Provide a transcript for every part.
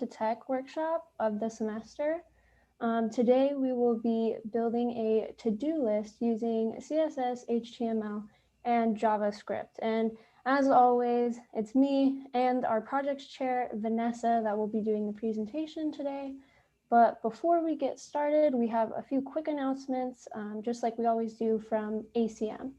to Tech workshop of the semester. Today we will be building a to-do list using CSS, HTML, and JavaScript. And as always, it's me and our projects chair, Vanessa, that will be doing the presentation today. But before we get started, we have a few quick announcements, just like we always do from ACM.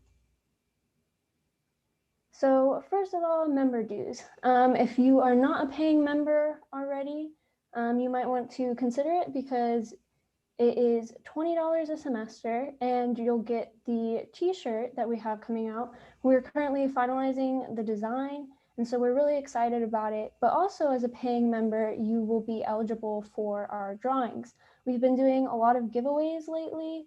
So first of all, member dues. If you are not a paying member already, you might want to consider it because it is $20 a semester and you'll get the t-shirt that we have coming out. We're currently finalizing the design, and so we're really excited about it. But also as a paying member, you will be eligible for our drawings. We've been doing a lot of giveaways lately.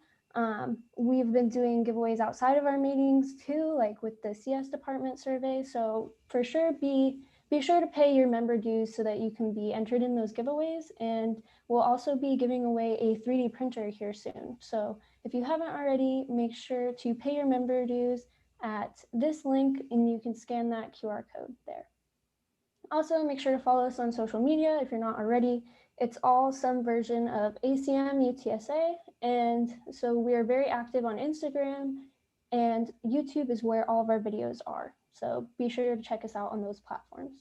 We've been doing giveaways outside of our meetings too, like with the CS department survey. So for sure, be sure to pay your member dues so that you can be entered in those giveaways. And we'll also be giving away a 3D printer here soon. So if you haven't already, make sure to pay your member dues at this link and you can scan that QR code there. Also, make sure to follow us on social media if you're not already. It's all some version of ACM UTSA. And so we are very active on Instagram, and YouTube is where all of our videos are. So be sure to check us out on those platforms.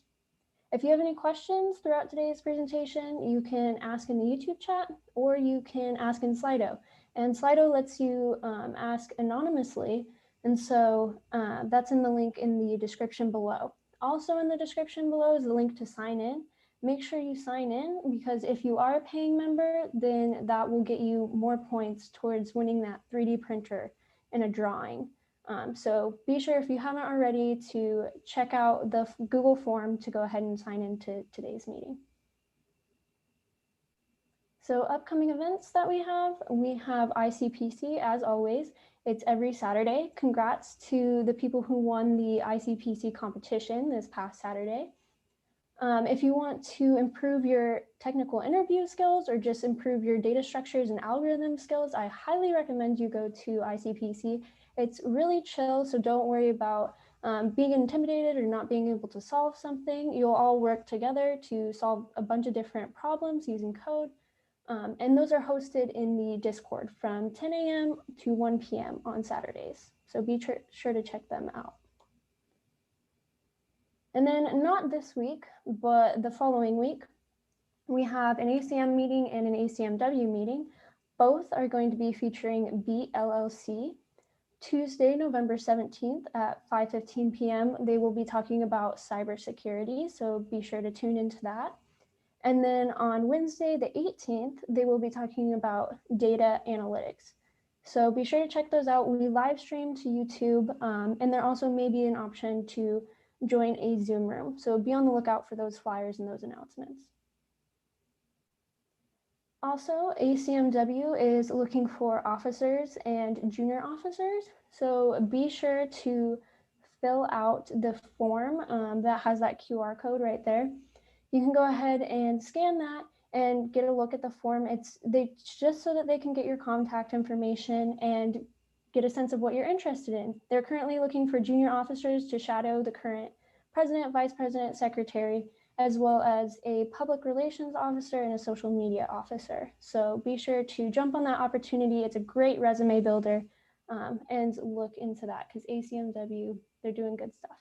If you have any questions throughout today's presentation, you can ask in the YouTube chat or you can ask in Slido. And Slido lets you ask anonymously. And so that's in the link in the description below. Also in the description below is the link to sign in. Make sure you sign in, because if you are a paying member, then that will get you more points towards winning that 3D printer in a drawing. So be sure, if you haven't already, to check out the Google form to go ahead and sign into today's meeting. So upcoming events that we have ICPC as always. It's every Saturday. Congrats to the people who won the ICPC competition this past Saturday. If you want to improve your technical interview skills or just improve your data structures and algorithm skills, I highly recommend you go to ICPC. It's really chill, so don't worry about being intimidated or not being able to solve something. You'll all work together to solve a bunch of different problems using code. And those are hosted in the Discord from 10 a.m. to 1 p.m. on Saturdays. So be sure to check them out. And then not this week, but the following week, we have an ACM meeting and an ACM-W meeting. Both are going to be featuring BLLC. Tuesday, November 17th at 5:15 p.m. They will be talking about cybersecurity, so be sure to tune into that. And then on Wednesday, the 18th, they will be talking about data analytics. So be sure to check those out. We live stream to YouTube, and there also may be an option to join a Zoom room. So be on the lookout for those flyers and those announcements. Also, ACM-W is looking for officers and junior officers. So be sure to fill out the form that has that QR code right there. You can go ahead and scan that and get a look at the form. It's just so that they can get your contact information and get a sense of what you're interested in. They're currently looking for junior officers to shadow the current president, vice president, secretary, as well as a public relations officer and a social media officer. So be sure to jump on that opportunity. It's a great resume builder, and look into that because ACM-W, they're doing good stuff.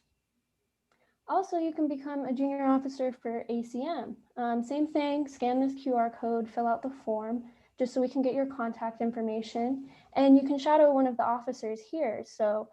Also, you can become a junior officer for ACM. Same thing, scan this QR code, fill out the form, just so we can get your contact information. And you can shadow one of the officers here. So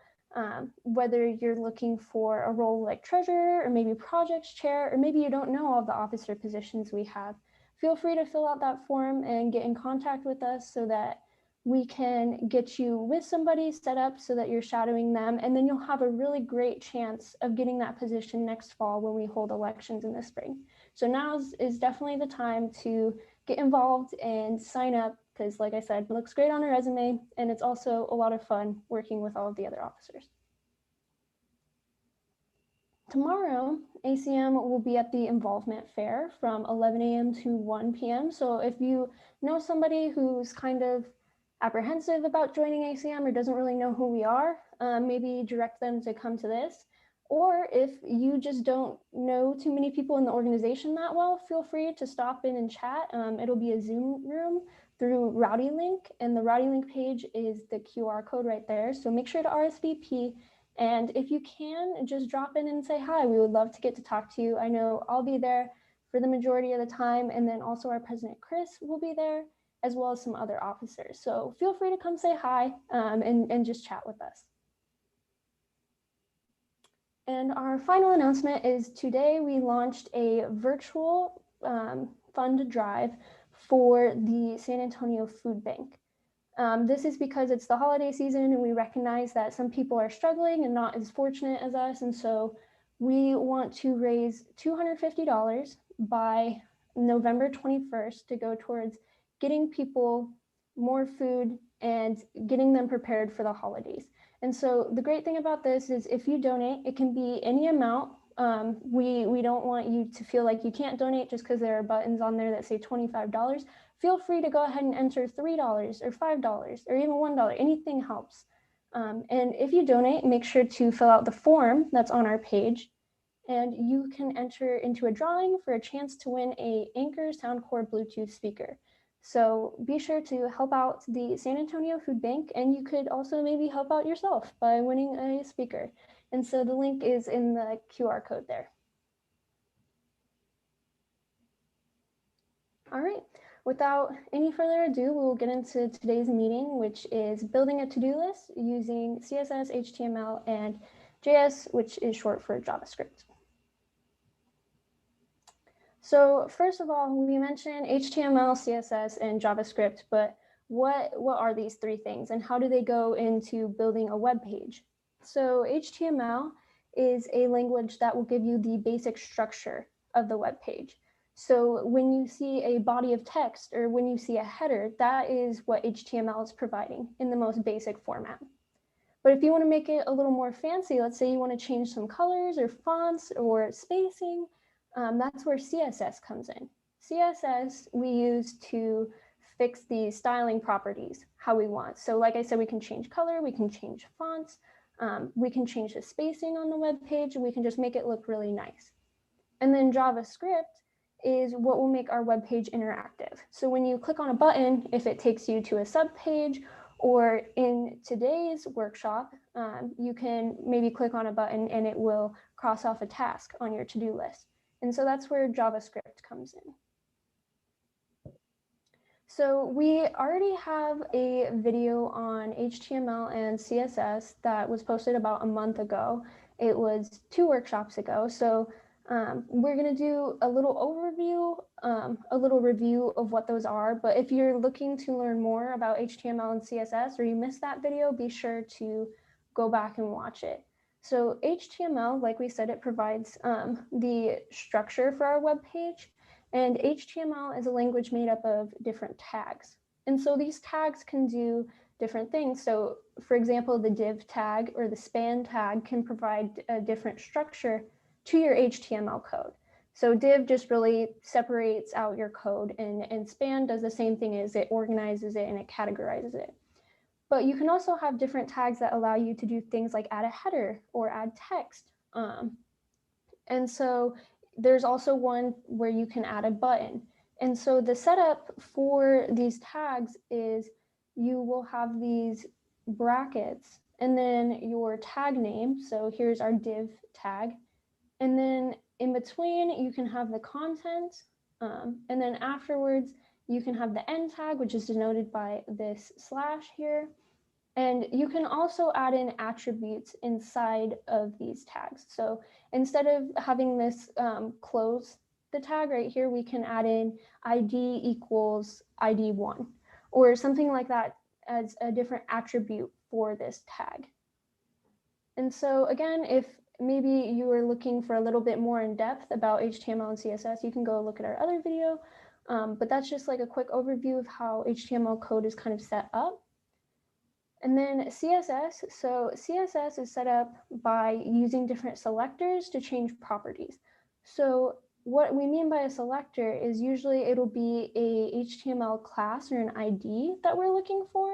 whether you're looking for a role like treasurer or maybe projects chair, or maybe you don't know all the officer positions we have, feel free to fill out that form and get in contact with us so that we can get you with somebody set up so that you're shadowing them. And then you'll have a really great chance of getting that position next fall when we hold elections in the spring. So now is definitely the time to get involved and sign up, because like I said, it looks great on a resume, and it's also a lot of fun working with all of the other officers. Tomorrow, ACM will be at the Involvement Fair from 11 a.m. to 1 p.m. So if you know somebody who's kind of apprehensive about joining ACM or doesn't really know who we are, maybe direct them to come to this. Or if you just don't know too many people in the organization that well, feel free to stop in and chat. It'll be a Zoom room through Rowdy Link, and the Rowdy Link page is the QR code right there. So make sure to RSVP. And if you can, just drop in and say hi. We would love to get to talk to you. I know I'll be there for the majority of the time. And then also our president, Chris, will be there, as well as some other officers. So feel free to come say hi and just chat with us. And our final announcement is today we launched a virtual fund drive for the San Antonio Food Bank. This is because it's the holiday season and we recognize that some people are struggling and not as fortunate as us. And so we want to raise $250 by November 21st to go towards getting people more food and getting them prepared for the holidays. And so the great thing about this is if you donate, it can be any amount. We don't want you to feel like you can't donate just because there are buttons on there that say $25. Feel free to go ahead and enter $3 or $5 or even $1. Anything helps. And if you donate, make sure to fill out the form that's on our page. And you can enter into a drawing for a chance to win a Anchor Soundcore Bluetooth speaker. So be sure to help out the San Antonio Food Bank, and you could also maybe help out yourself by winning a speaker. And so the link is in the QR code there. All right, without any further ado, we'll get into today's meeting, which is building a to-do list using CSS, HTML, and JS, which is short for JavaScript. So first of all, we mentioned HTML, CSS, and JavaScript, but what are these three things and how do they go into building a web page? So HTML is a language that will give you the basic structure of the web page. So when you see a body of text or when you see a header, that is what HTML is providing in the most basic format. But if you want to make it a little more fancy, let's say you want to change some colors or fonts or spacing, that's where CSS comes in. CSS we use to fix the styling properties how we want. So like I said, we can change color, we can change fonts, we can change the spacing on the web page, and we can just make it look really nice. And then JavaScript is what will make our web page interactive. So when you click on a button, if it takes you to a sub page, or in today's workshop, you can maybe click on a button and it will cross off a task on your to-do list. And so that's where JavaScript comes in. So we already have a video on HTML and CSS that was posted about a month ago. It was 2 workshops ago. So we're going to do a little overview, a little review of what those are. But if you're looking to learn more about HTML and CSS or you missed that video, be sure to go back and watch it. So HTML, like we said, it provides the structure for our web page. And HTML is a language made up of different tags. And so these tags can do different things. So for example, the div tag or the span tag can provide a different structure to your HTML code. So div just really separates out your code, and span does the same thing as it organizes it and it categorizes it. But you can also have different tags that allow you to do things like add a header or add text. And so there's also one where you can add a button. And so the setup for these tags is you will have these brackets and then your tag name. So here's our div tag. And then in between, you can have the content. And then afterwards, you can have the end tag, which is denoted by this slash here. And you can also add in attributes inside of these tags. So instead of having this close the tag right here, we can add in ID equals ID1 or something like that as a different attribute for this tag. And so again, if maybe you are looking for a little bit more in depth about HTML and CSS, you can go look at our other video. But that's just like a quick overview of how HTML code is kind of set up. And then CSS, so CSS is set up by using different selectors to change properties. So what we mean by a selector is usually it'll be a HTML class or an ID that we're looking for.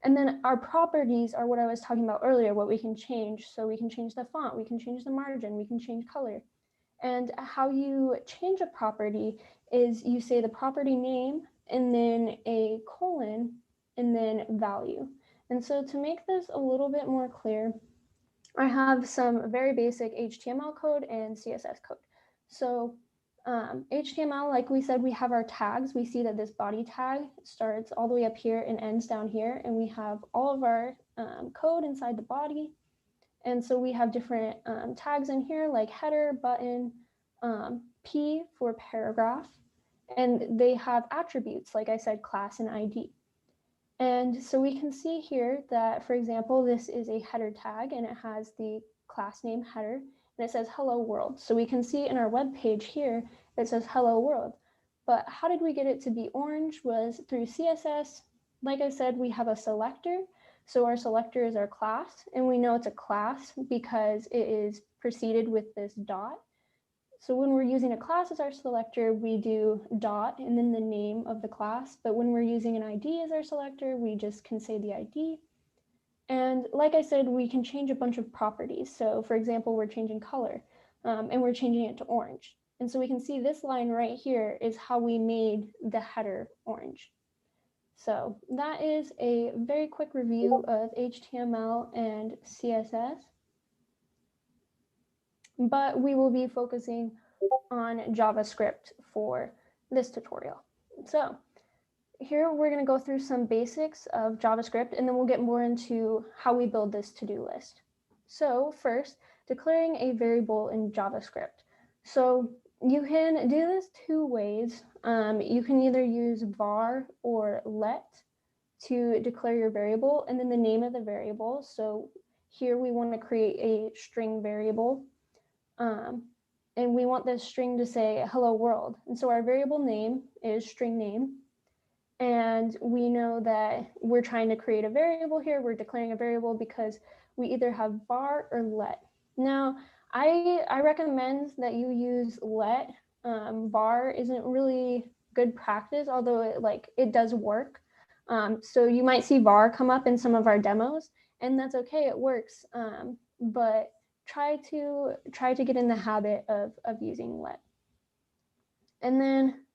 And then our properties are what I was talking about earlier, what we can change. So we can change the font, we can change the margin, we can change color. And how you change a property is you say the property name and then a colon and then value. And so to make this a little bit more clear, I have some very basic HTML code and CSS code. So HTML, like we said, we have our tags. We see that this body tag starts all the way up here and ends down here. And we have all of our code inside the body. And so we have different tags in here like header, button, P for paragraph. And they have attributes, like I said, class and ID. And so we can see here that, for example, this is a header tag and it has the class name header and it says hello world. So we can see in our web page here, it says hello world. But how did we get it to be orange was through CSS. Like I said, we have a selector. So our selector is our class, and we know it's a class because it is preceded with this dot. So when we're using a class as our selector, we do dot and then the name of the class. But when we're using an ID as our selector, we just can say the ID. And like I said, we can change a bunch of properties. So for example, we're changing color and we're changing it to orange. And so we can see this line right here is how we made the header orange. So that is a very quick review of HTML and CSS. But we will be focusing on JavaScript for this tutorial. So here we're going to go through some basics of JavaScript, and then we'll get more into how we build this to-do list. So first, declaring a variable in JavaScript. So you can do this two ways. You can either use var or let to declare your variable, and then the name of the variable. So here we want to create a string variable. And we want this string to say hello world. And so our variable name is string name. And we know that we're trying to create a variable here. We're declaring a variable because we either have var or let. Now, I recommend that you use let. Var isn't really good practice, although it does work. So you might see var come up in some of our demos, and that's okay, it works. But try to get in the habit of using let. And then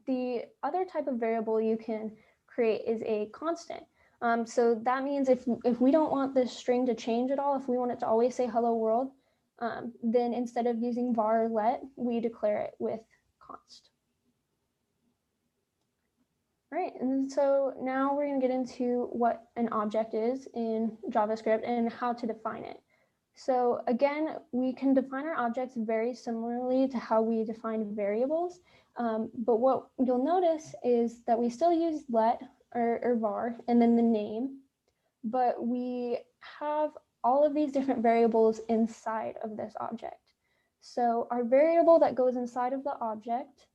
the other type of variable you can create is a constant. So that means if we don't want this string to change at all, if we want it to always say hello world, then instead of using var or let, we declare it with const. Right, and so now we're going to get into what an object is in JavaScript and how to define it. So again, we can define our objects very similarly to how we define variables. But what you'll notice is that we still use let or var and then the name, but we have all of these different variables inside of this object. So our variable that goes inside of the object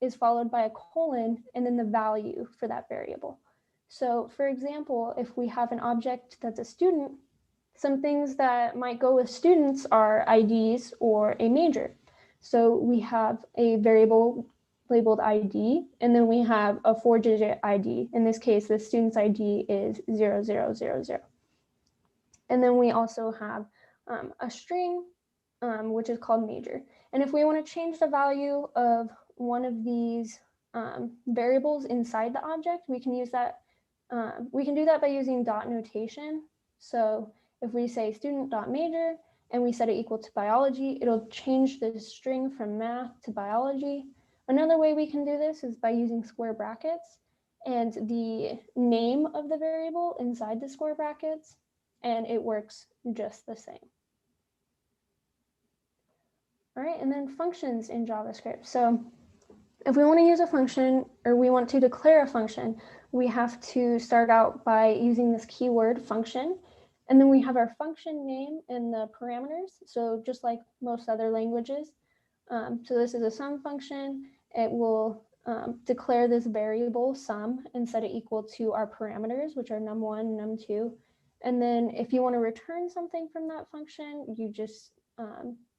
is followed by a colon and then the value for that variable. So for example, if we have an object that's a student, some things that might go with students are IDs or a major. So we have a variable labeled ID, and then we have a 4-digit ID. In this case, the student's ID is 0000. And then we also have a string, which is called major. And if we want to change the value of one of these variables inside the object, we can use that. We can do that by using dot notation. So if we say student.major and we set it equal to biology, it'll change the string from math to biology. Another way we can do this is by using square brackets and the name of the variable inside the square brackets, and it works just the same. All right, and then functions in JavaScript. So if we want to use a function or we want to declare a function, we have to start out by using this keyword function. And then we have our function name and the parameters. So just like most other languages. So this is a sum function. It will declare this variable sum and set it equal to our parameters, which are num1, num2. And then if you want to return something from that function, you just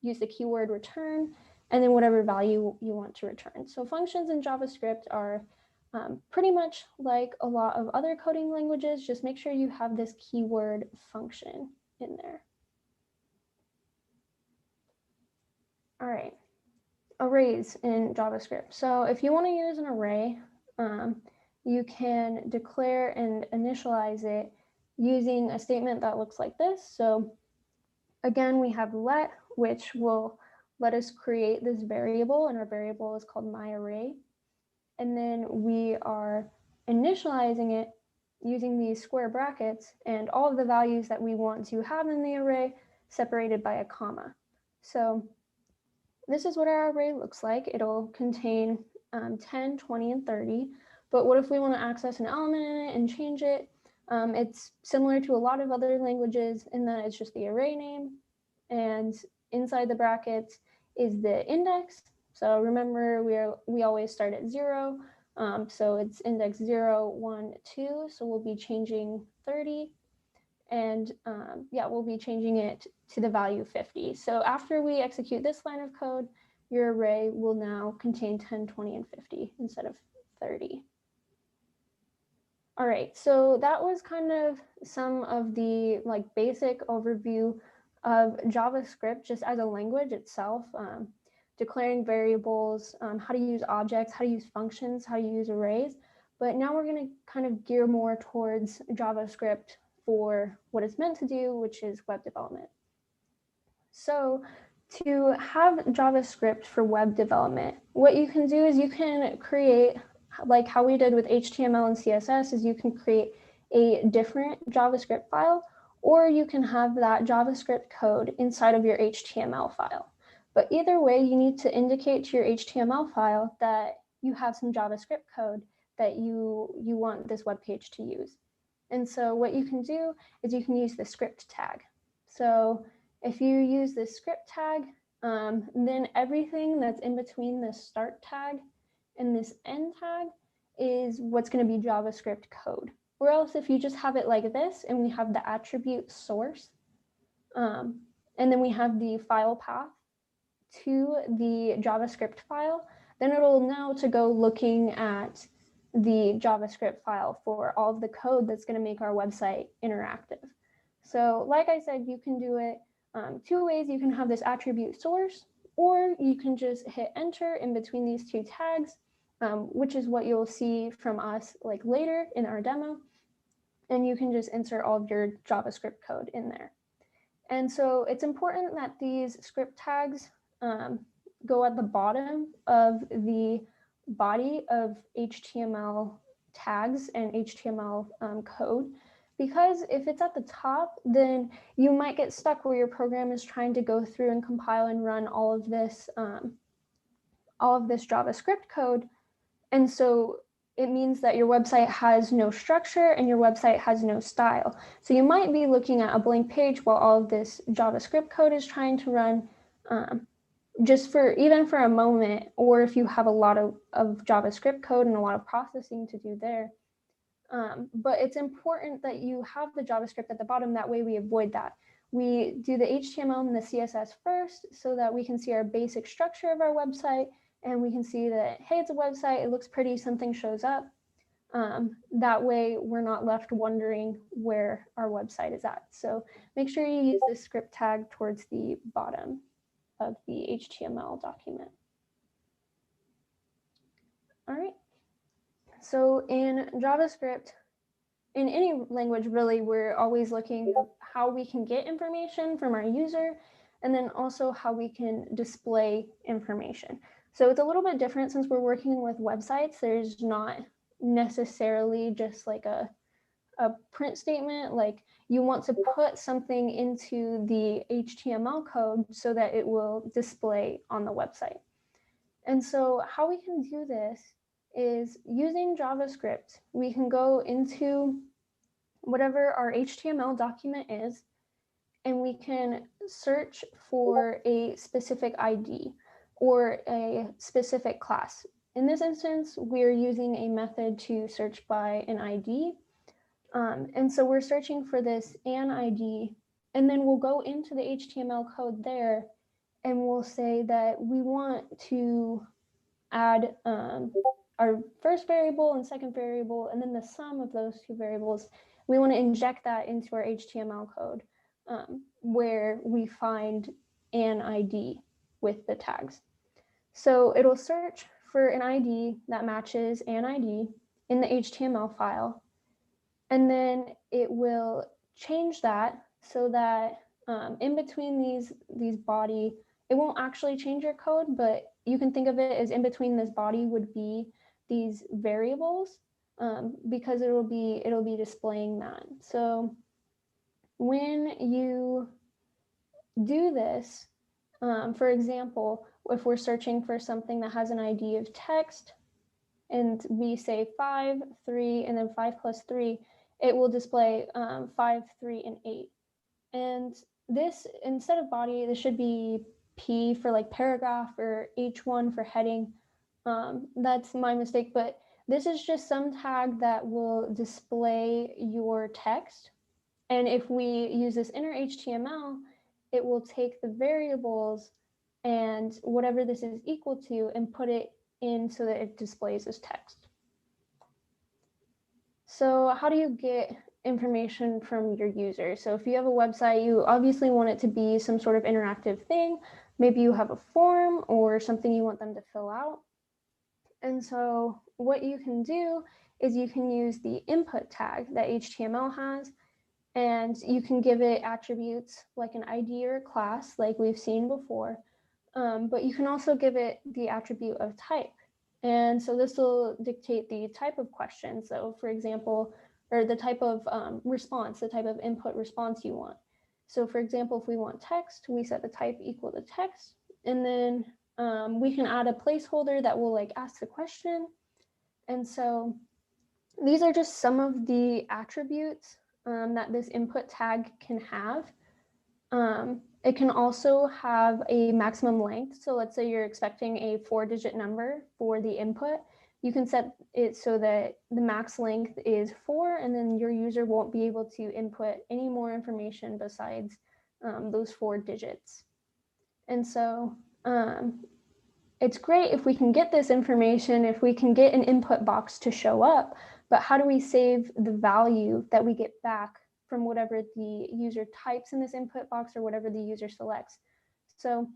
use the keyword return and then whatever value you want to return. So functions in JavaScript are Pretty much like a lot of other coding languages, just make sure you have this keyword function in there. All right, arrays in JavaScript. So if you want to use an array, you can declare and initialize it using a statement that looks like this. So again, we have let, which will let us create this variable, and our variable is called myArray. And then we are initializing it using these square brackets and all of the values that we want to have in the array separated by a comma. So this is what our array looks like. It'll contain 10, 20, and 30. But what if we want to access an element in it and change it? It's similar to a lot of other languages in that it's just the array name. And inside the brackets is the index. So remember, we always start at 0. So it's index 0, 1, 2. So we'll be changing 30. And yeah, we'll be changing it to the value 50. So after we execute this line of code, your array will now contain 10, 20, and 50 instead of 30. All right, so that was kind of some of the basic overview of JavaScript just as a language itself, declaring variables, how to use objects, how to use functions, how to use arrays. But now we're going to kind of gear more towards JavaScript for what it's meant to do, which is web development. So to have JavaScript for web development, what you can do is you can create, like how we did with HTML and CSS, is you can create a different JavaScript file, or you can have that JavaScript code inside of your HTML file. But either way, you need to indicate to your HTML file that you have some JavaScript code that you want this web page to use. And so what you can do is you can use the script tag. So if you use this script tag, then everything that's in between this start tag and this end tag is what's going to be JavaScript code. Or else if you just have it like this and we have the attribute source, and then we have the file path to the JavaScript file, then it'll know to go looking at the JavaScript file for all of the code that's going to make our website interactive. So like I said, you can do it two ways. You can have this attribute source, or you can just hit enter in between these two tags, which is what you'll see from us later in our demo. And you can just insert all of your JavaScript code in there. And so it's important that these script tags go at the bottom of the body of HTML tags and HTML code, because if it's at the top, then you might get stuck where your program is trying to go through and compile and run all of this JavaScript code. And so it means that your website has no structure and your website has no style. So you might be looking at a blank page while all of this JavaScript code is trying to run, just even for a moment, or if you have a lot of JavaScript code and a lot of processing to do there. But it's important that you have the JavaScript at the bottom. That way we avoid that. We do the HTML and the CSS first so that we can see our basic structure of our website, and we can see that, hey, it's a website, it looks pretty, something shows up. That way we're not left wondering where our website is at. So make sure you use this script tag towards the bottom of the HTML document. All right. So in JavaScript, in any language really, we're always looking at how we can get information from our user, and then also how we can display information. So it's a little bit different since we're working with websites. There's not necessarily just like a print statement. Like you want to put something into the HTML code so that it will display on the website. And so how we can do this is using JavaScript. We can go into whatever our HTML document is, and we can search for a specific ID or a specific class. In this instance, we're using a method to search by an ID. And so we're searching for this an ID, and then we'll go into the HTML code there, and we'll say that we want to add our first variable and second variable, and then the sum of those two variables, we want to inject that into our HTML code where we find an ID with the tags. So it'll search for an ID that matches an ID in the HTML file, and then it will change that so that in between these body, it won't actually change your code, but you can think of it as in between this body would be these variables because it'll be displaying that. So when you do this, for example, if we're searching for something that has an ID of text and we say 5, 3, and then 5 plus 3, it will display 5, 3, and 8. And this, instead of body, this should be P for like paragraph or H1 for heading. That's my mistake, but this is just some tag that will display your text. And if we use this inner HTML, it will take the variables and whatever this is equal to and put it in so that it displays as text. So how do you get information from your user? So if you have a website, you obviously want it to be some sort of interactive thing. Maybe you have a form or something you want them to fill out. And so what you can do is you can use the input tag that HTML has, and you can give it attributes like an ID or a class like we've seen before. But you can also give it the attribute of type. And so this will dictate the type of question. So for example, or the type of response, the type of input response you want. So for example, if we want text, we set the type equal to text, and then we can add a placeholder that will like ask the question. And so these are just some of the attributes that this input tag can have. It can also have a maximum length. So let's say you're expecting a 4-digit number for the input. You can set it so that the max length is 4, and then your user won't be able to input any more information besides those 4 digits. And so it's great if we can get this information, if we can get an input box to show up, but how do we save the value that we get back from whatever the user types in this input box or whatever the user selects? So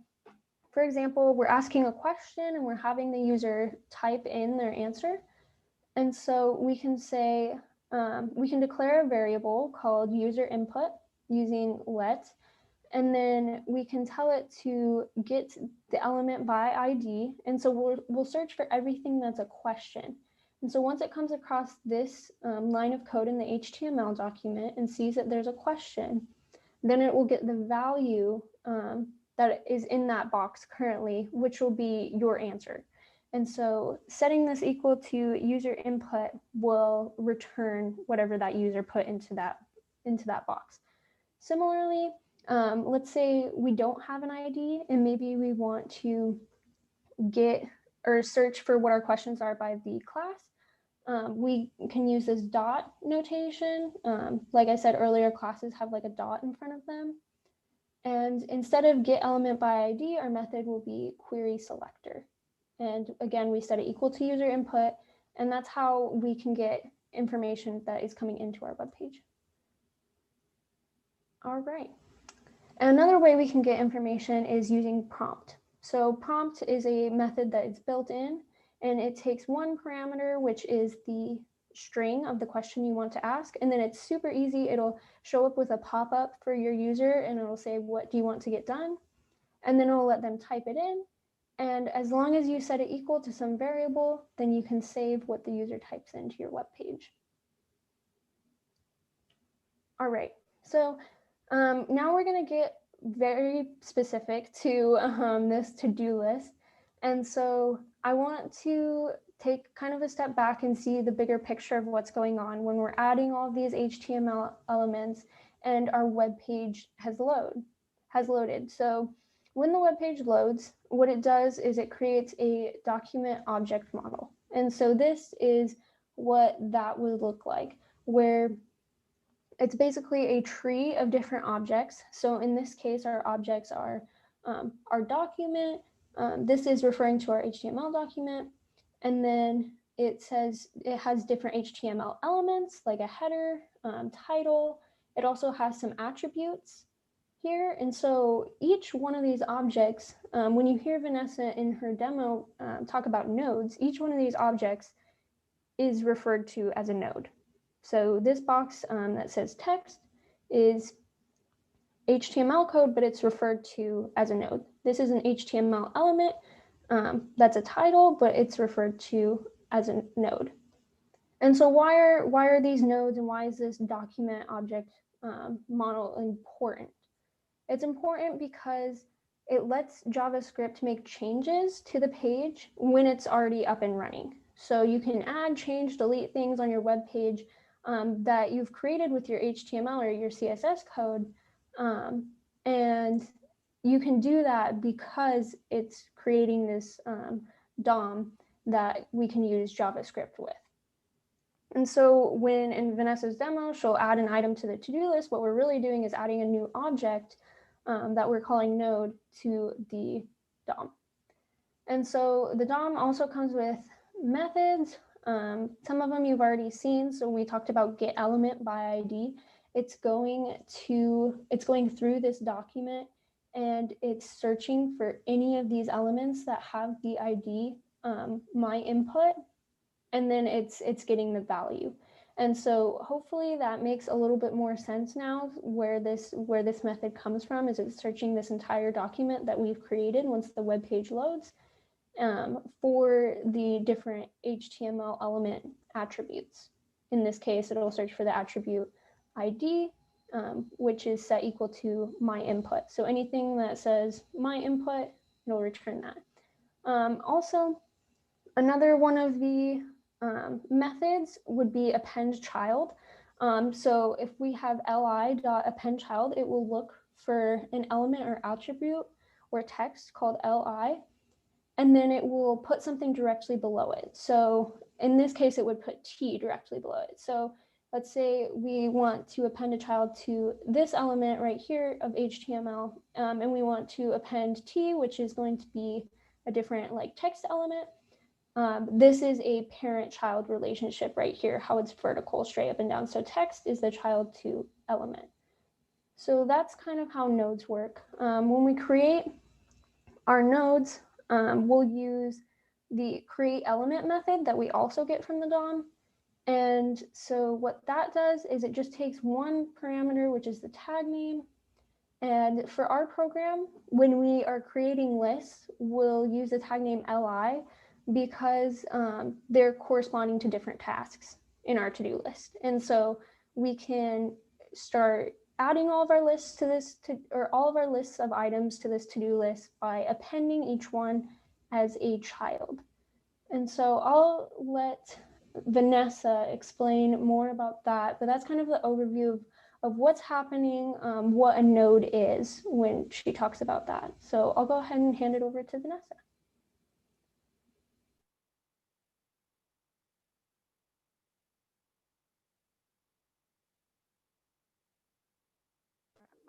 for example, we're asking a question and we're having the user type in their answer. And so we can say, we can declare a variable called user input using let, and then we can tell it to get the element by ID. And so we'll search for everything that's a question. And so once it comes across this line of code in the HTML document and sees that there's a question, then it will get the value that is in that box currently, which will be your answer. And so setting this equal to user input will return whatever that user put into that box. Similarly, let's say we don't have an ID and maybe we want to get or search for what our questions are by the class. We can use this dot notation. Like I said earlier, classes have like a dot in front of them. And instead of get element by ID, our method will be query selector. And again, we set it equal to user input, and that's how we can get information that is coming into our web page. All right. Another way we can get information is using prompt. So prompt is a method that is built in, and it takes one parameter, which is the string of the question you want to ask, and then it's super easy. It'll show up with a pop-up for your user, and it'll say, what do you want to get done? And then it'll let them type it in. And as long as you set it equal to some variable, then you can save what the user types into your web page. All right, so now we're going to get very specific to this to-do list. And so I want to take kind of a step back and see the bigger picture of what's going on when we're adding all of these HTML elements and our web page has loaded. So when the web page loads, what it does is it creates a document object model. And so this is what that would look like, where it's basically a tree of different objects. So in this case, our objects are our document. This is referring to our HTML document. And then it says it has different HTML elements like a header, title. It also has some attributes here. And so each one of these objects, when you hear Vanessa in her demo talk about nodes, each one of these objects is referred to as a node. So this box that says text is HTML code, but it's referred to as a node. This is an HTML element that's a title, but it's referred to as a node. And so why are these nodes and why is this document object model important? It's important because it lets JavaScript make changes to the page when it's already up and running. So you can add, change, delete things on your web page that you've created with your HTML or your CSS code. And you can do that because it's creating this DOM that we can use JavaScript with. And so when in Vanessa's demo, she'll add an item to the to-do list, what we're really doing is adding a new object that we're calling node to the DOM. And so the DOM also comes with methods. Some of them you've already seen. So we talked about get element by ID. It's going through this document and it's searching for any of these elements that have the ID my input, and then it's getting the value. And so hopefully that makes a little bit more sense now where this method comes from, is it's searching this entire document that we've created once the web page loads for the different HTML element attributes. In this case, it'll search for the attribute ID, which is set equal to my input. So anything that says my input, it'll return that. Also, another one of the methods would be append child. So if we have li.append child, it will look for an element or attribute or text called li, and then it will put something directly below it. So in this case, it would put t directly below it. So let's say we want to append a child to this element right here of HTML, and we want to append t, which is going to be a different like text element. This is a parent-child relationship right here, how it's vertical, straight up and down. So text is the child to element. So that's kind of how nodes work. When we create our nodes, we'll use the create element method that we also get from the DOM. And so what that does is it just takes one parameter, which is the tag name. And for our program, when we are creating lists, we'll use the tag name li, because they're corresponding to different tasks in our to-do list. And so we can start adding all of our lists to this, or all of our lists of items to this to-do list by appending each one as a child. And so I'll let Vanessa explain more about that, but that's kind of the overview of what's happening, what a node is when she talks about that. So I'll go ahead and hand it over to Vanessa.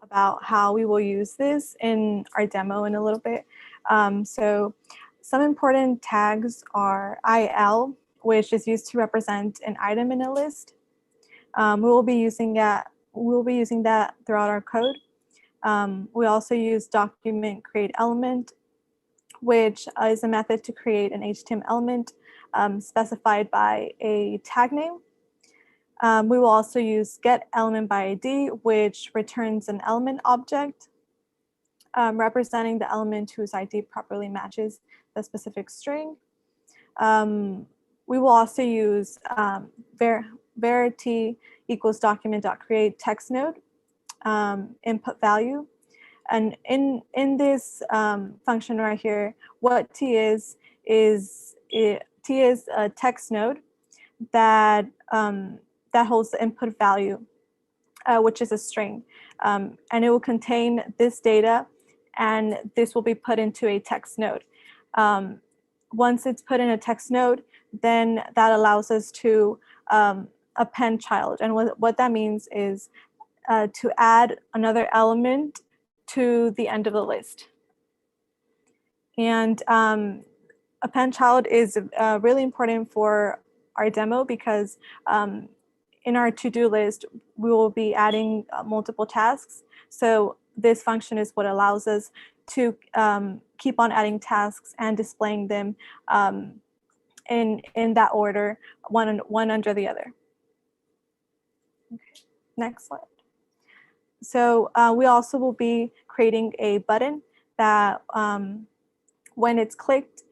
About how we will use this in our demo in a little bit. So some important tags are IL, which is used to represent an item in a list. We will be using that throughout our code. We also use document create element, which is a method to create an HTML element specified by a tag name. We will also use get element by ID, which returns an element object representing the element whose ID properly matches the specific string. We will also use var_t equals document.create text node input value. And in this function right here, what t is a text node that holds the input value, which is a string. And it will contain this data, and this will be put into a text node. Once it's put in a text node, then that allows us to append child. And what that means is to add another element to the end of the list. And append child is really important for our demo because in our to-do list, we will be adding multiple tasks. So this function is what allows us to keep on adding tasks and displaying them in that order, one under the other. Okay, next slide. So we also will be creating a button that when it's clicked,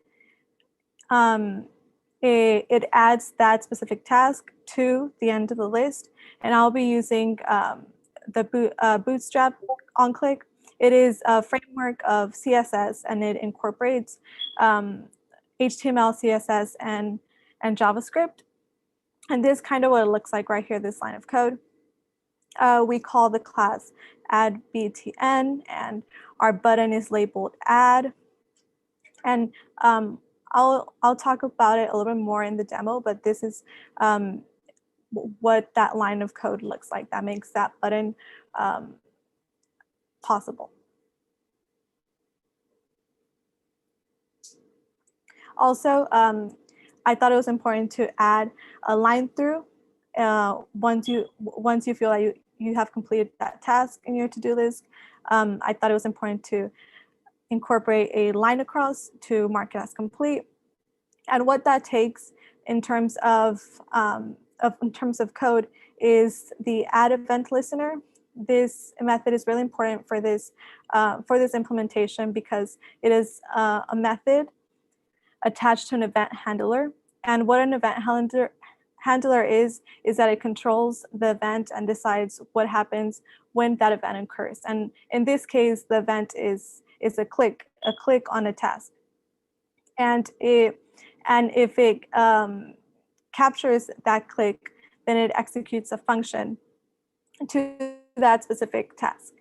it adds that specific task to the end of the list. And I'll be using the Bootstrap onClick. It is a framework of CSS, and it incorporates HTML, CSS, and JavaScript. And this is kind of what it looks like right here, this line of code. We call the class add_btn, and our button is labeled add. And I'll talk about it a little bit more in the demo, but this is what that line of code looks like that makes that button possible. Also, I thought it was important to add a line through once you feel like you have completed that task in your to-do list. I thought it was important to incorporate a line across to mark it as complete. And what that takes in terms of code is the add event listener. This method is really important for this implementation because it is a method attached to an event handler. And what an event handler is that it controls the event and decides what happens when that event occurs. And in this case, the event is a click on a task. And if it captures that click, then it executes a function to that specific task.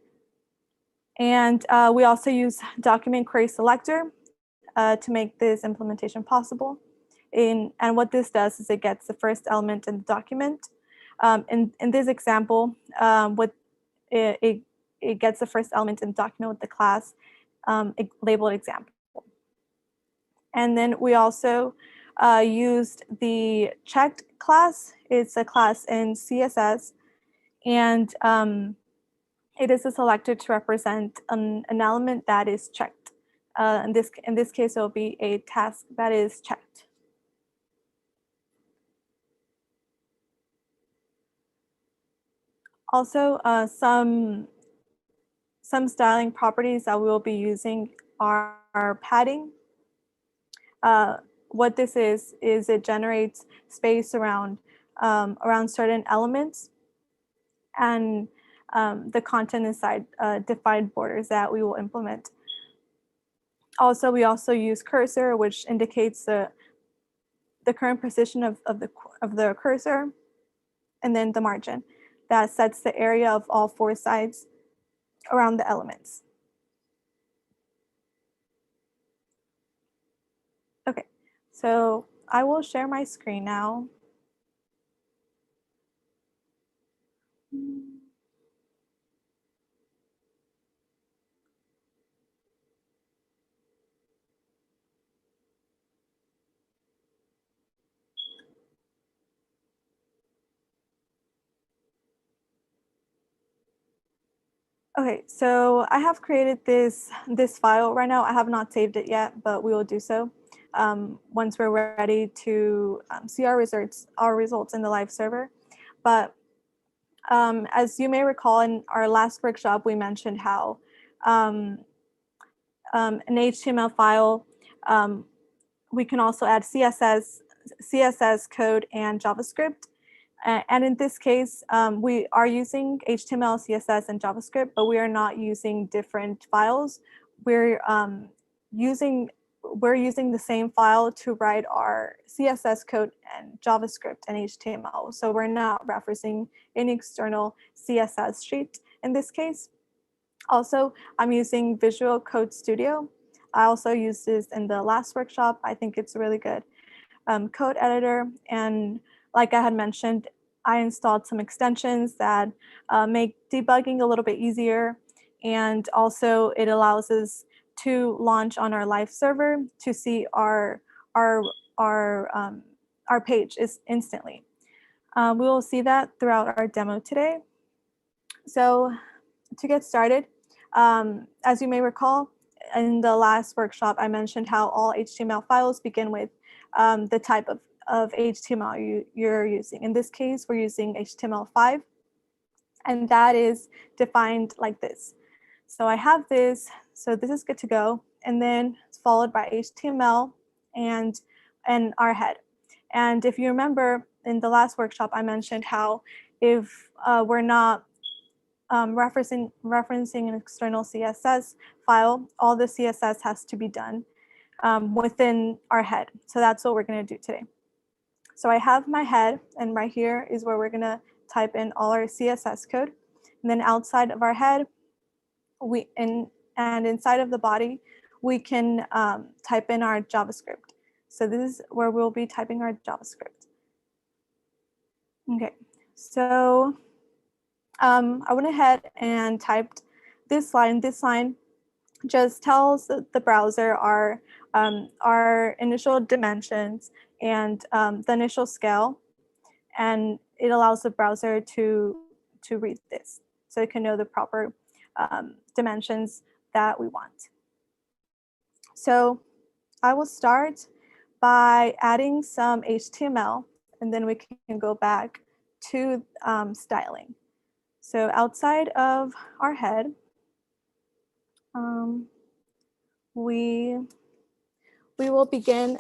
And we also use document query selector to make this implementation possible. And what this does is it gets the first element in the document. In this example, it gets the first element in the document with the class labeled example. And then we also used the checked class. It's a class in CSS, and it is a selector to represent an element that is checked. In this case, it will be a task that is checked. Also, some styling properties that we will be using are padding. What this is it generates space around certain elements, and the content inside defined borders that we will implement. Also, we also use cursor, which indicates the current position of the cursor, and then the margin that sets the area of all four sides around the elements. Okay, so I will share my screen now. Okay, so I have created this file right now. I have not saved it yet, but we will do so once we're ready to see our results in the live server. But as you may recall, in our last workshop, we mentioned how an HTML file, we can also add CSS code and JavaScript. And in this case, we are using HTML, CSS, and JavaScript, but we are not using different files. We're using the same file to write our CSS code and JavaScript and HTML. So we're not referencing any external CSS sheet in this case. Also, I'm using Visual Code Studio. I also used this in the last workshop. I think it's a really good code editor. And like I had mentioned, I installed some extensions that make debugging a little bit easier. And also it allows us to launch on our live server to see our our, our page is instantly. We will see that throughout our demo today. So to get started, as you may recall, in the last workshop, I mentioned how all HTML files begin with the type of HTML you're using. In this case, we're using HTML5, and that is defined like this. So I have this, so this is good to go, and then it's followed by HTML and our head. And if you remember in the last workshop, I mentioned how if we're not referencing an external CSS file, all the CSS has to be done within our head. So that's what we're going to do today. So I have my head, and right here is where we're going to type in all our CSS code. And then outside of our head, and inside of the body, we can type in our JavaScript. So this is where we'll be typing our JavaScript. Okay, so I went ahead and typed this line. This line just tells the browser our initial dimensions and the initial scale, and it allows the browser to read this, so it can know the proper dimensions that we want. So I will start by adding some HTML, and then we can go back to styling. So outside of our head, we will begin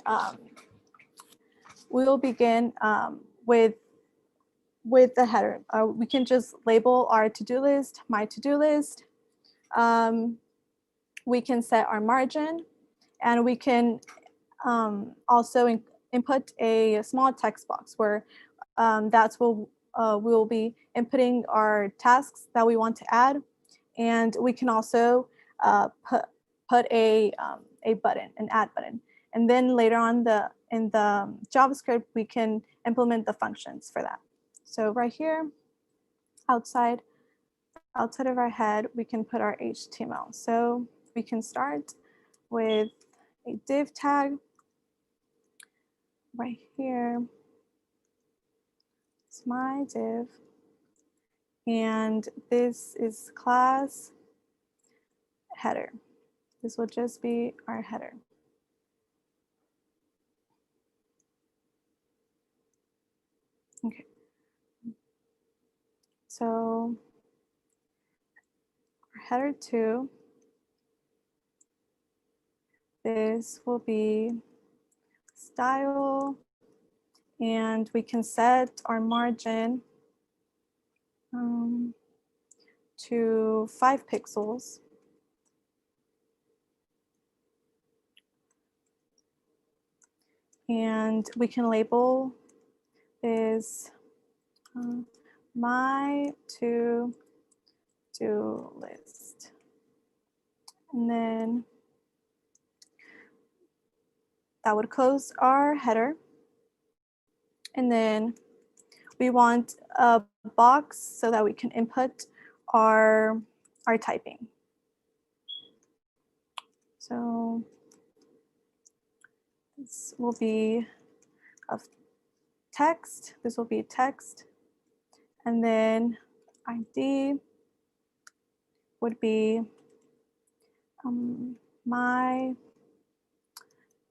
with the header. We can just label our to-do list, my to-do list. We can set our margin, and we can also input a small text box where that's where we'll be inputting our tasks that we want to add. And we can also put a button, an add button. And then later on in the JavaScript, we can implement the functions for that. So right here, outside of our head, we can put our HTML. So we can start with a div tag right here. It's my div. And this is class header. This will just be our header. Okay. So our header 2, this will be style, and we can set our margin to 5 pixels. And we can label this my to-do list. And then that would close our header. And then we want a box so that we can input our typing. So this will be of text. This will be text. And then ID would be my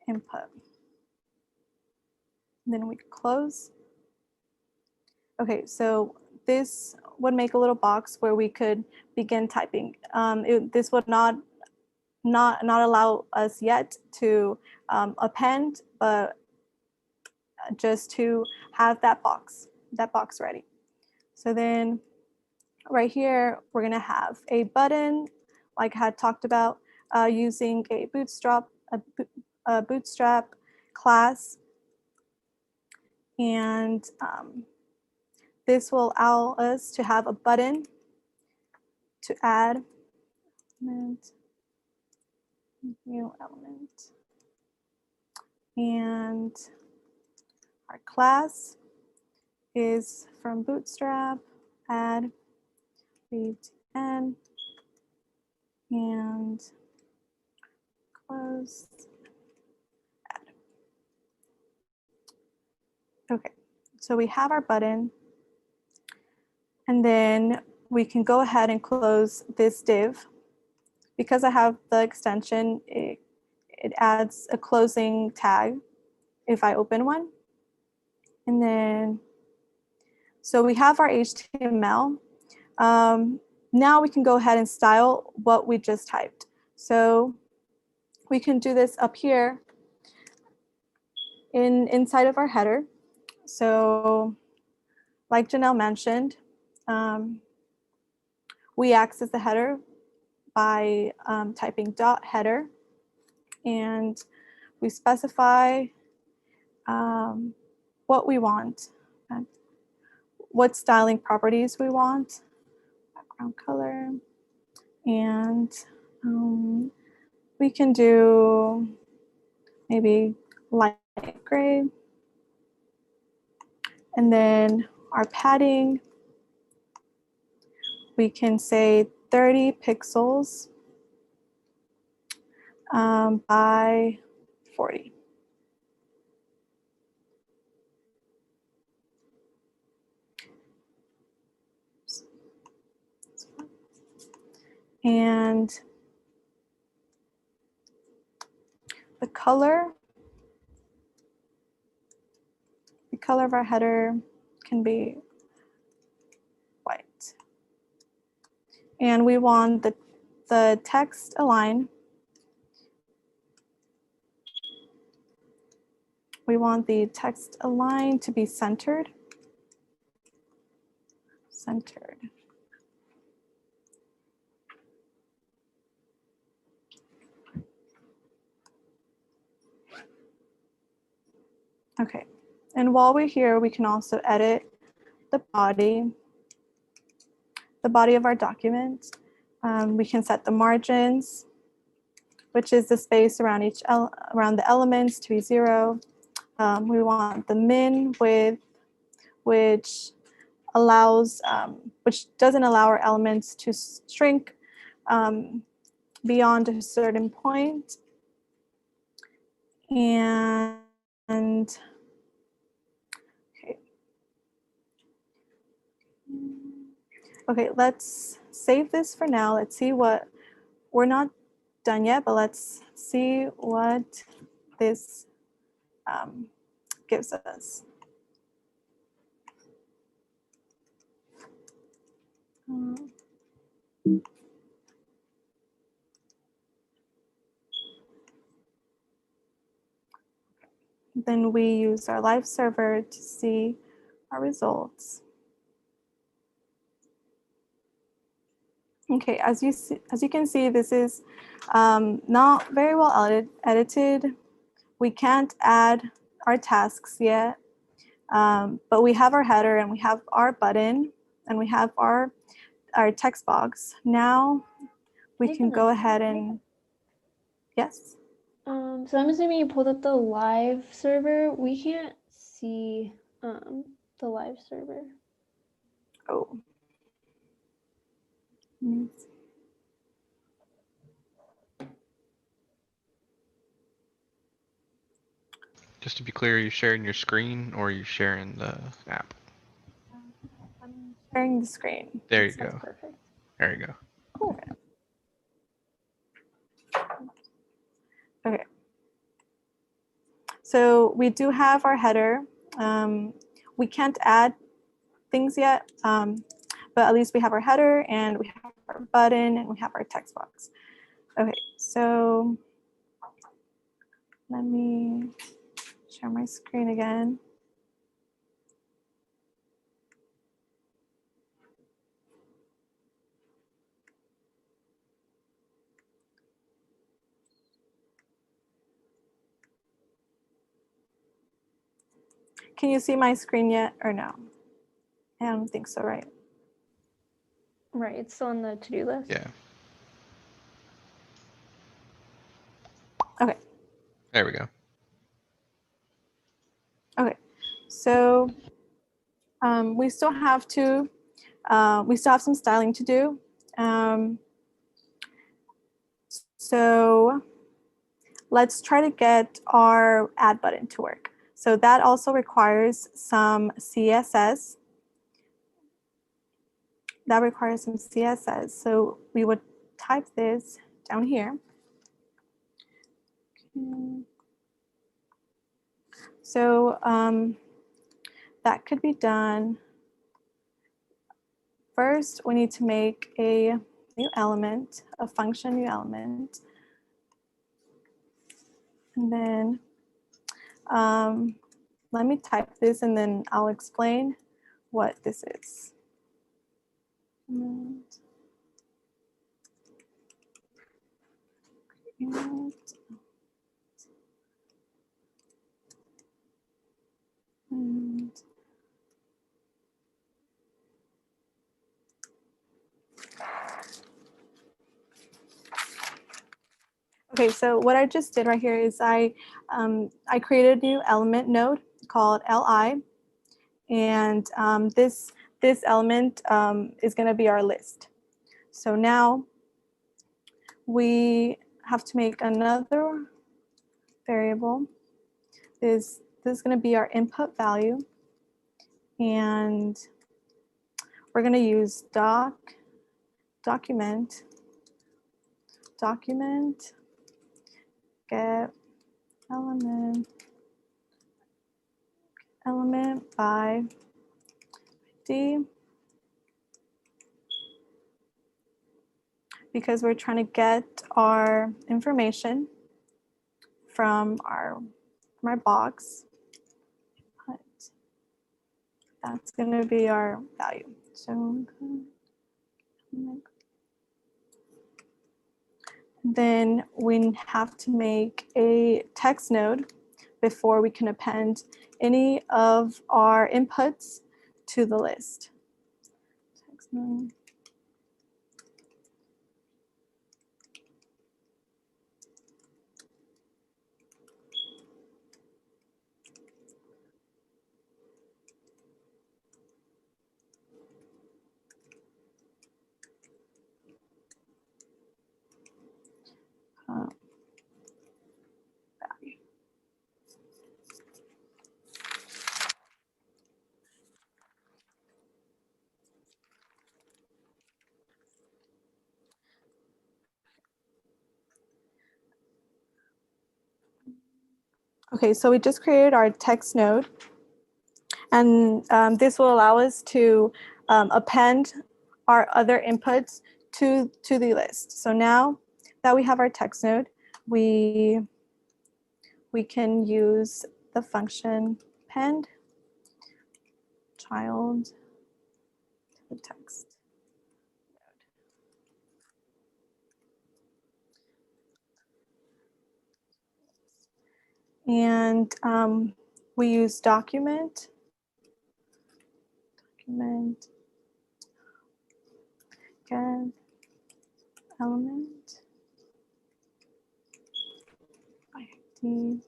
input. And then we close. Okay, so this would make a little box where we could begin typing. This would not allow us yet to append, but just to have that box ready. So then right here, we're gonna have a button, like I had talked about, using a bootstrap class. And this will allow us to have a button to add new element. And our class is from Bootstrap, add btn, and close, add. Okay, so we have our button, and then we can go ahead and close this div. Because I have the extension, it adds a closing tag if I open one. And then, so we have our HTML. Now we can go ahead and style what we just typed. So we can do this up here inside of our header. So like Janelle mentioned, we access the header by typing .header, and we specify what we want, what styling properties we want, background color, and we can do maybe light gray. And then our padding, we can say 30 pixels by 40. And the color of our header can be white. And we want the text align. We want the text align to be centered. Centered. Okay, and while we're here, we can also edit the body of our document. We can set the margins, which is the space around around the elements, to be 0. We want the min width, which doesn't allow our elements to shrink beyond a certain point. And okay, let's save this for now. Let's see what, we're not done yet, but let's see what this gives us. Then we use our live server to see our results. Okay, as you can see, this is not very well edited. We can't add our tasks yet, but we have our header and we have our button and we have our text box. Now we can go ahead and, yes? So I'm assuming you pulled up the live server. We can't see the live server. Oh. Just to be clear, are you sharing your screen or are you sharing the app? I'm sharing the screen. There you go. Perfect. There you go. Cool. Okay. So we do have our header. We can't add things yet, but at least we have our header and we have our button and we have our text box. Okay, so let me share my screen again. Can you see my screen yet or no? I don't think so, right? Right, it's still on the to-do list. Yeah. Okay. There we go. Okay, so we still have some styling to do. So let's try to get our add button to work. So that also requires some CSS. That requires some CSS. So we would type this down here. So that could be done. First, we need to make a new element, a function new element. And then let me type this and then I'll explain what this is. Okay, so what I just did right here is I created a new element node called li, and this element is going to be our list. So now we have to make another variable. This is going to be our input value, and we're going to use document get element by ID, because we're trying to get our information from our box. But that's going to be our value. So then we have to make a text node before we can append any of our inputs to the list. Text node. Value. Okay, so we just created our text node, and this will allow us to append our other inputs to the list. So now that we have our text node, we can use the function append child to the text node. And we use document get element by ID.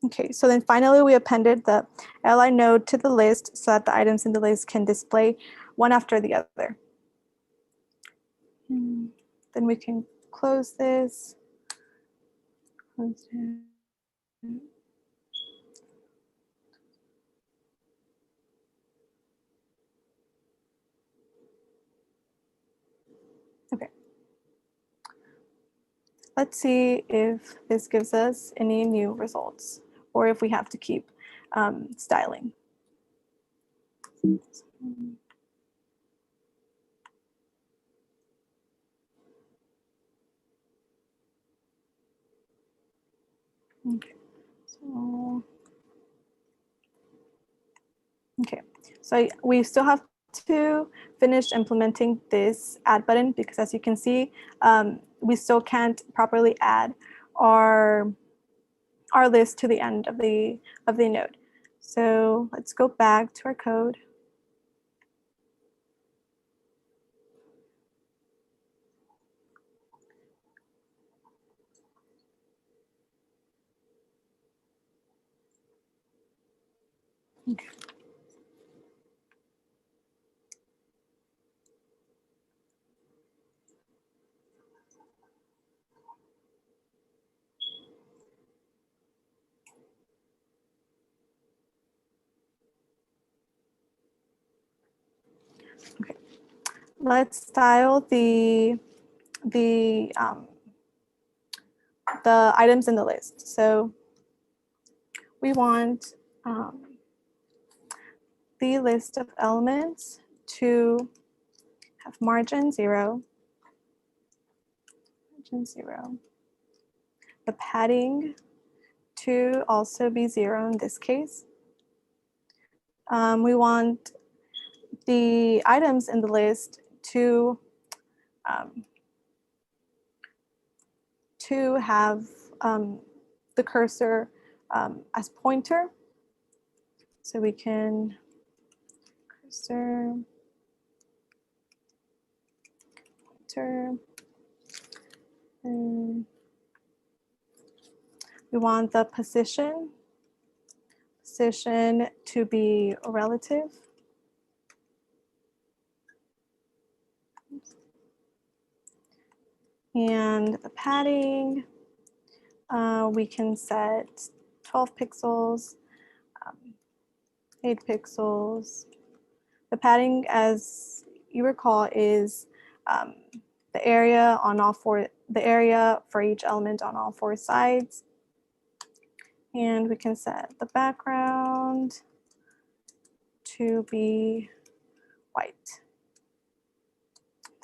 Okay, so then finally we appended the li node to the list so that the items in the list can display one after the other. Then we can close this. Close it. Okay. Let's see if this gives us any new results or if we have to keep styling. Okay, so we still have to finish implementing this add button because, as you can see, we still can't properly add our list to the end of the node. So let's go back to our code. Okay. Okay. Let's style the items in the list. So we want the list of elements to have margin 0, the padding to also be 0 in this case. We want the items in the list to have the cursor as pointer. So we can cursor, pointer, and we want the position to be relative. And the padding, we can set 12 pixels, 8 pixels. The padding, as you recall, is the area for each element on all 4 sides. And we can set the background to be white.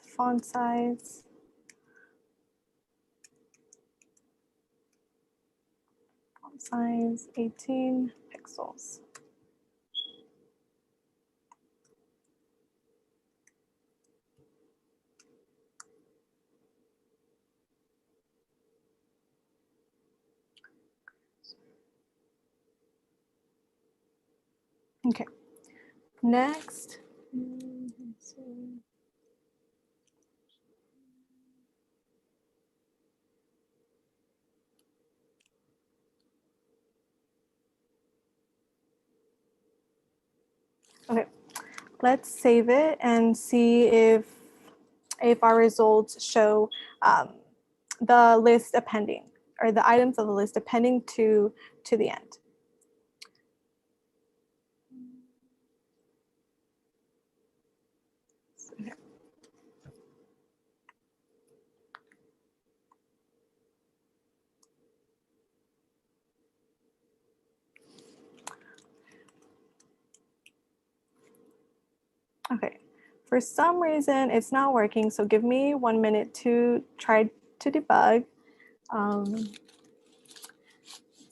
The font size, font size 18 pixels. Okay, next. Let's see. Okay, let's save it and see if our results show the list appending, or the items of the list appending to the end. Okay, for some reason it's not working, so give me 1 minute to try to debug. Let's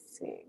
see.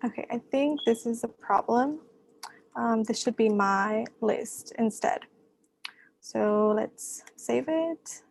Okay, I think this is a problem. This should be my list instead. So let's save it.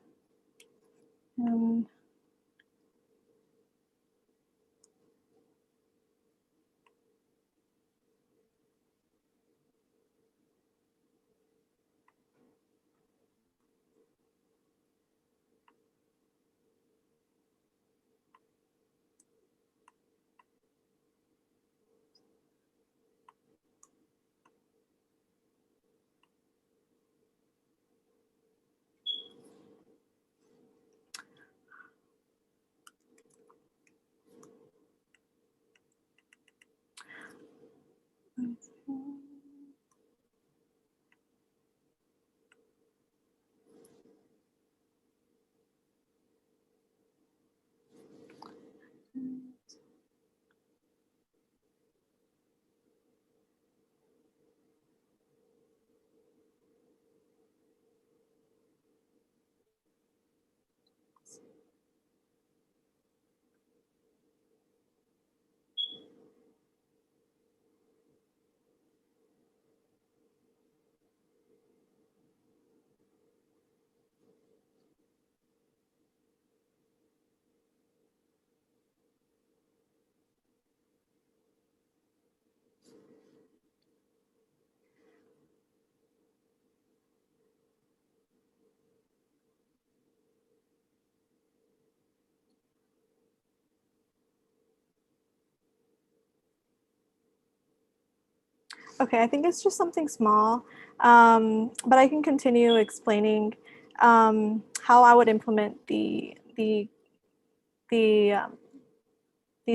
Okay, I think it's just something small, but I can continue explaining how I would implement the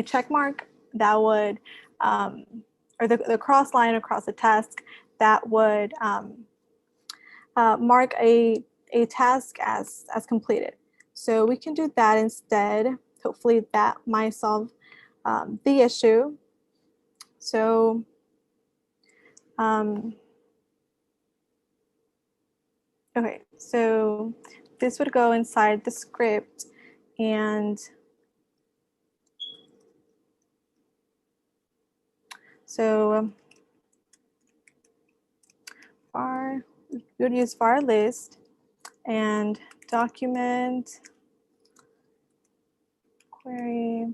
check mark that would, or the cross line across a task that would mark a task as completed. So we can do that instead. Hopefully that might solve the issue. So okay, so this would go inside the script, and so var, we would use var list and document query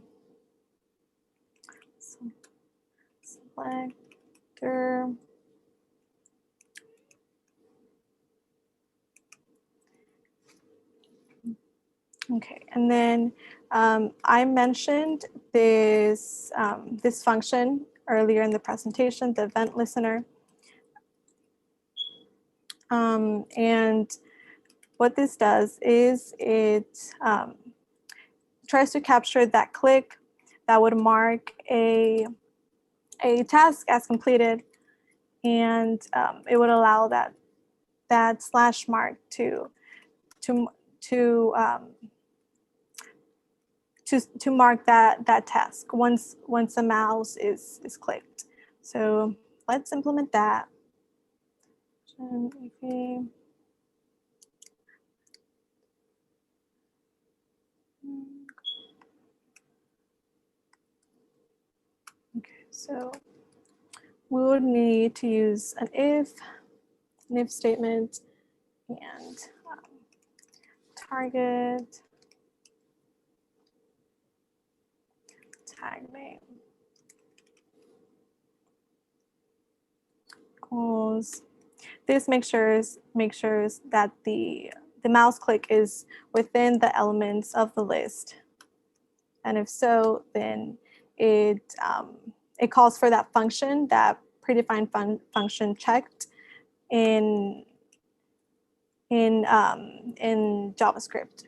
selector. Okay, and then I mentioned this this function earlier in the presentation, the event listener. And what this does is it tries to capture that click that would mark a task as completed, and it would allow that slash mark to mark that task once the mouse is clicked. So let's implement that. Okay, so we would need to use an if statement and target tag name equals. This makes sure that the mouse click is within the elements of the list, and if so, then it calls for that function, that predefined function checked in JavaScript.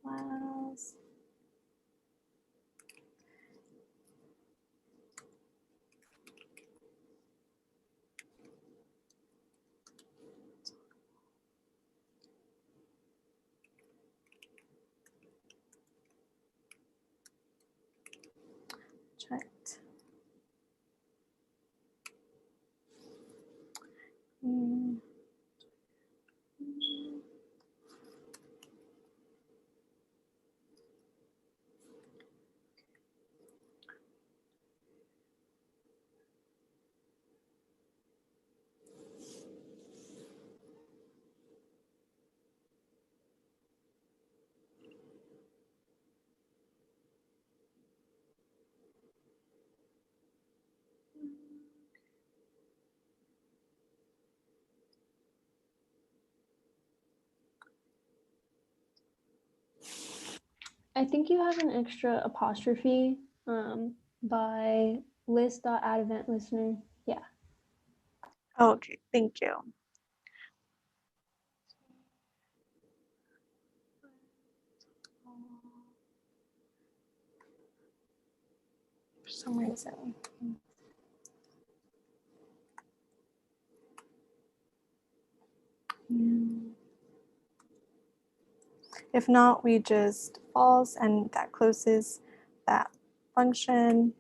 Class. Checked. I think you have an extra apostrophe by list.addEventListener. Yeah. Okay, thank you. For some reason. If not, we just false, and that closes that function.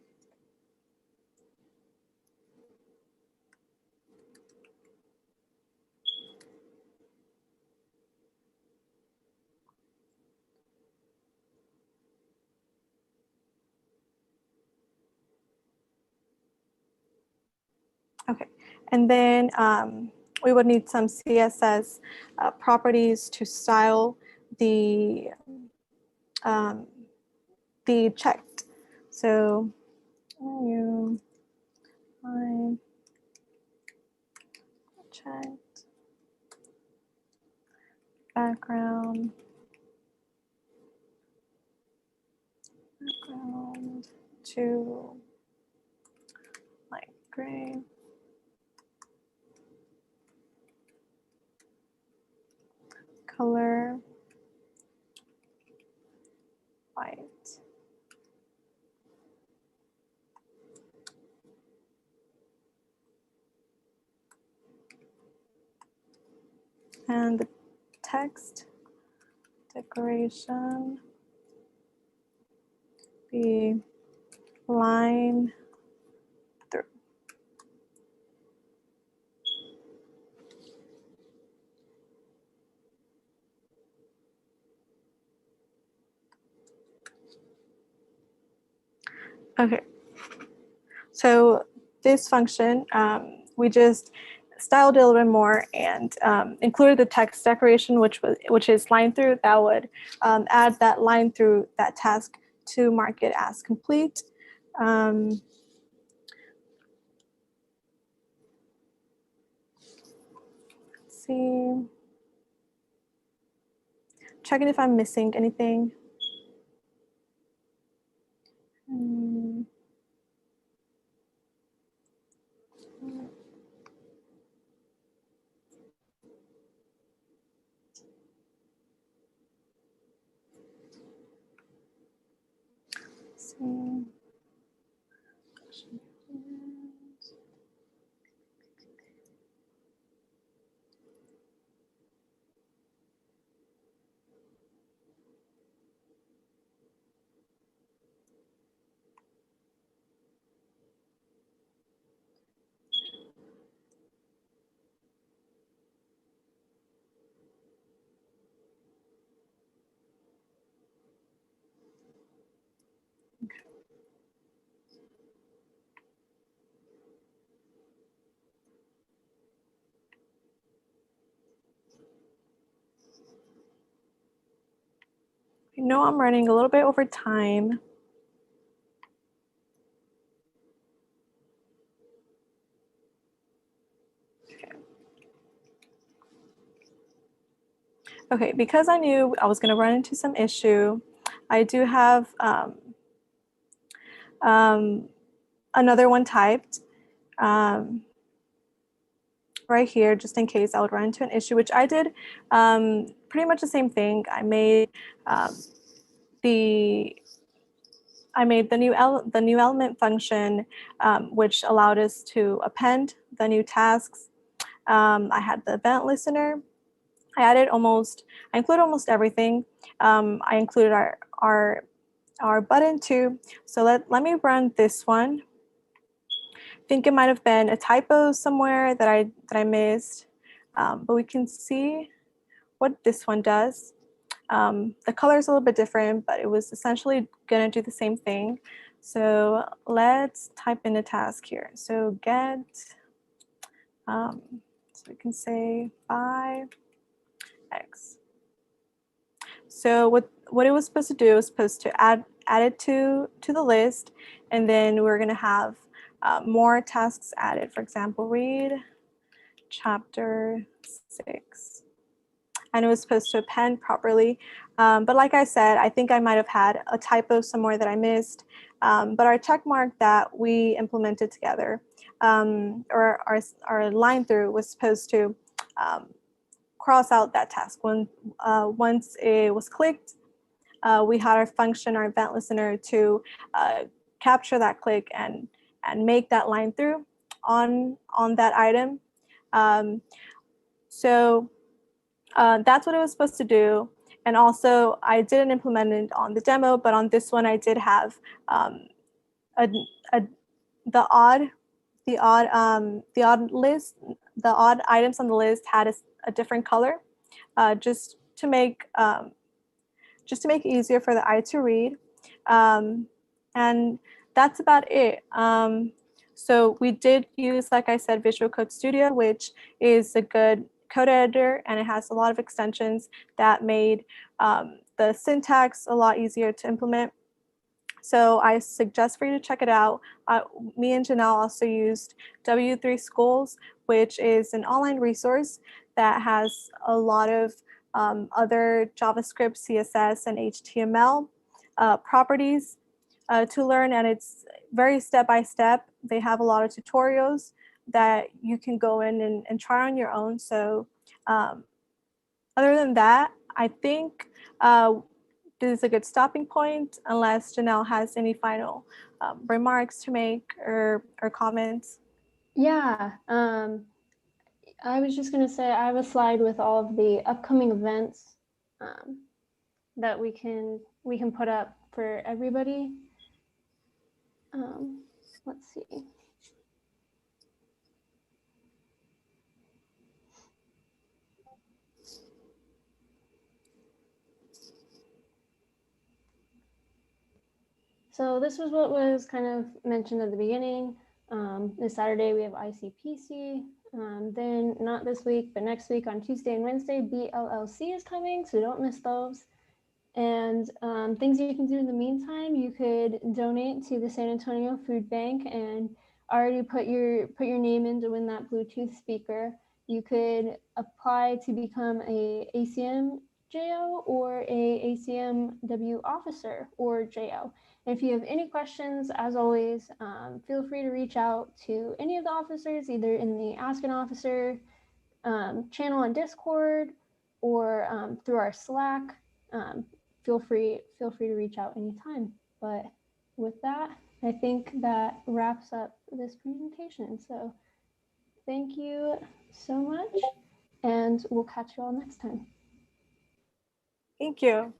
Okay, and then we would need some CSS properties to style the checked. So I checked background to gray. Color, white. And the text decoration be line through. Okay, so this function, we just styled it a little bit more and included the text decoration, which is line through. That would add that line through that task to mark it as complete. Let's see. Checking if I'm missing anything. Let's see. I know I'm running a little bit over time. Okay, because I knew I was going to run into some issue, I do have another one typed right here, just in case I would run into an issue, which I did pretty much the same thing. I made the new element function, which allowed us to append the new tasks. I had the event listener. I included almost everything. I included our button too. So let me run this one. I think it might have been a typo somewhere that I missed, but we can see what this one does. The color is a little bit different, but it was essentially going to do the same thing. So let's type in a task here. So get, so we can say by X. So what it was supposed to do, it was supposed to add it to the list, and then we're going to have more tasks added. For example, read chapter 6. And it was supposed to append properly. But like I said, I think I might have had a typo somewhere that I missed. But our check mark that we implemented together, or our line through, was supposed to cross out that task. Once it was clicked, we had our function, our event listener, to capture that click and make that line through on that item. So that's what it was supposed to do. And also, I didn't implement it on the demo, but on this one, I did have the odd items on the list had a different color, just to make it easier for the eye to read. And that's about it. So we did use, like I said, Visual Code Studio, which is a good code editor, and it has a lot of extensions that made the syntax a lot easier to implement. So I suggest for you to check it out. Me and Janelle also used W3 Schools, which is an online resource that has a lot of other JavaScript, CSS, and HTML properties to learn, and it's very step-by-step. They have a lot of tutorials that you can go in and try on your own. So other than that, I think this is a good stopping point unless Janelle has any final remarks to make or comments. Yeah, I was just going to say I have a slide with all of the upcoming events that we can put up for everybody. Let's see. So this was what was kind of mentioned at the beginning. This Saturday we have ICPC. Then not this week, but next week on Tuesday and Wednesday, BLLC is coming, so don't miss those. And things you can do in the meantime, you could donate to the San Antonio Food Bank and already put your name in to win that Bluetooth speaker. You could apply to become a ACM JO or a ACM-W officer or JO. And if you have any questions, as always, feel free to reach out to any of the officers, either in the Ask an Officer channel on Discord or through our Slack. Feel free to reach out anytime. But with that, I think that wraps up this presentation. So thank you so much, and we'll catch you all next time. Thank you.